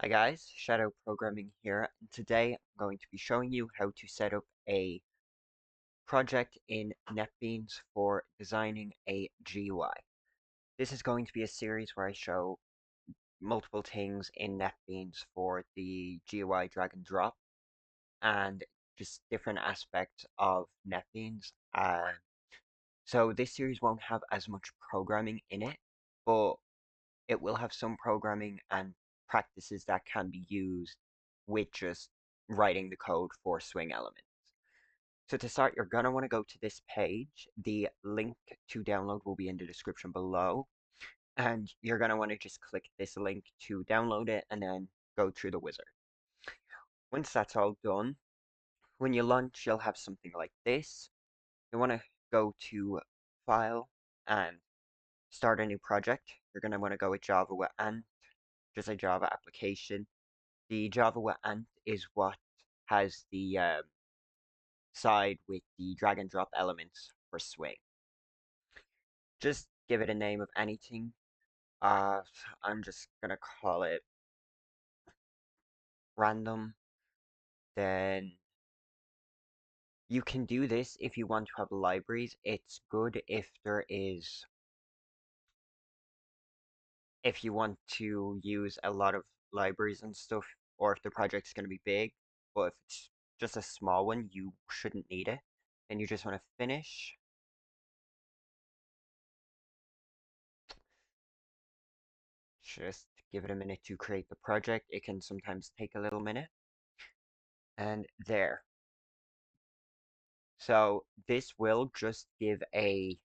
Hi guys, Shadow Programming here, and today I'm going to be showing you how to set up a project in Netbeans for designing a GUI. This is going to be a series where I show multiple things in Netbeans for the GUI drag and drop and just different aspects of Netbeans. So this series won't have as much programming in it, but it will have some programming and practices that can be used with just writing the code for swing elements. So to start, you're going to want to go to this page. The link to download will be in the description below. And you're going to want to just click this link to download it and then go through the wizard. Once that's all done, when you launch, you'll have something like this. You want to go to File and start a new project. You're going to want to go with Java with Ant, just a Java application. The Java with Ant is what has the side with the drag and drop elements for swing. Just give it a name of anything. Uh, I'm just gonna call it random. Then you can do this if you want to have libraries. It's good if you want to use a lot of libraries and stuff, or if the project's gonna be big. But if it's just a small one, you shouldn't need it. And you just want to finish. Just give it a minute to create the project. It can sometimes take a little minute. And there. So this will just give a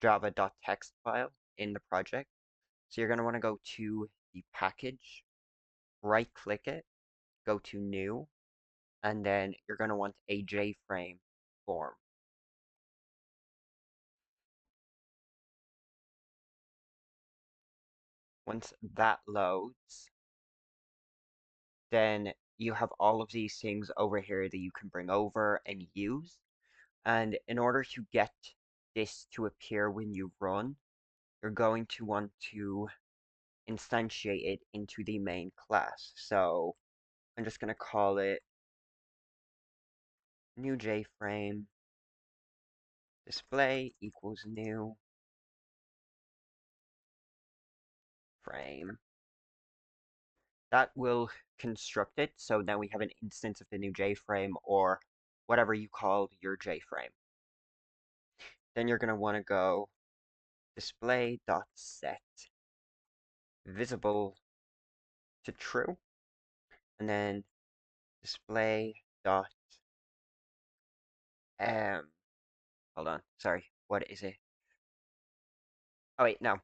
java.txt file in the project. So you're going to want to go to the package, right click it, go to new, and then you're going to want a JFrame form. Once that loads, then you have all of these things over here that you can bring over and use. And in order to get this to appear when you run, you're going to want to instantiate it into the main class. So I'm just going to call it new JFrame display equals new frame. That will construct it. So now we have an instance of the new JFrame or whatever you call your JFrame. Then you're going to want to go display.set visible to true, and then display dot hold on, sorry, what is it? Oh wait, no.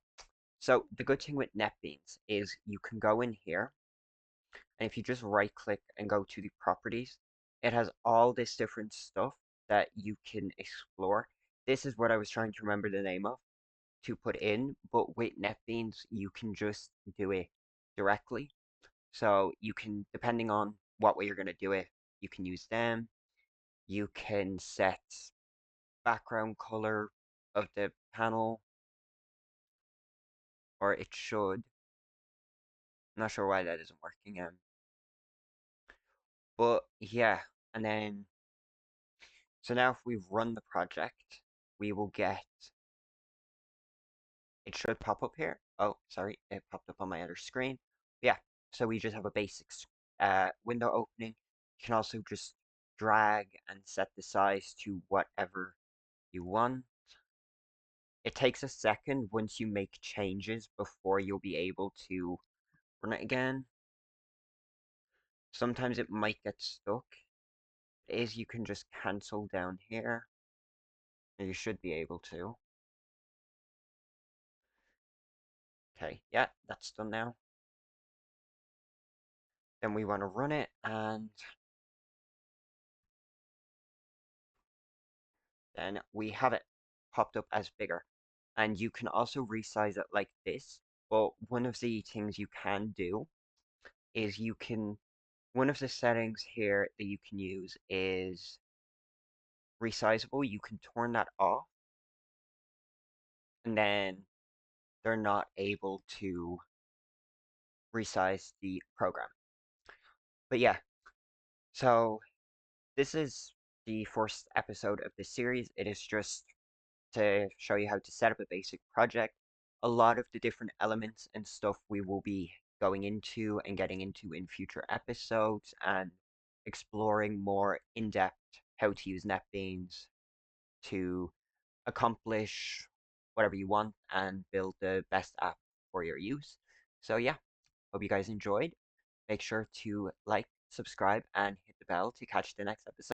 So the good thing with NetBeans is you can go in here, and if you just right click and go to the properties, it has all this different stuff that you can explore. This is what I was trying to remember the name of to put in, but with NetBeans you can just do it directly. So you can, depending on what way you're going to do it, you can use them. You can set background color of the panel, or it should. I'm not sure why that isn't working. But yeah, and then so now if we run the project, we will get. It should pop up here. Oh, sorry, it popped up on my other screen. Yeah, so we just have a basic window opening. You can also just drag and set the size to whatever you want. It takes a second once you make changes before you'll be able to run it again. Sometimes it might get stuck. You can just cancel down here. You should be able to. Okay, yeah, that's done now. Then we want to run it, and then we have it popped up as bigger. And you can also resize it like this. But one of the things you can do is one of the settings here that you can use is resizable. You can turn that off, and then they're not able to resize the program. But yeah, so this is the first episode of this series. It is just to show you how to set up a basic project. A lot of the different elements and stuff we will be going into and getting into in future episodes and exploring more in depth how to use NetBeans to accomplish whatever you want and build the best app for your use. So, yeah, hope you guys enjoyed. Make sure to like, subscribe, and hit the bell to catch the next episode.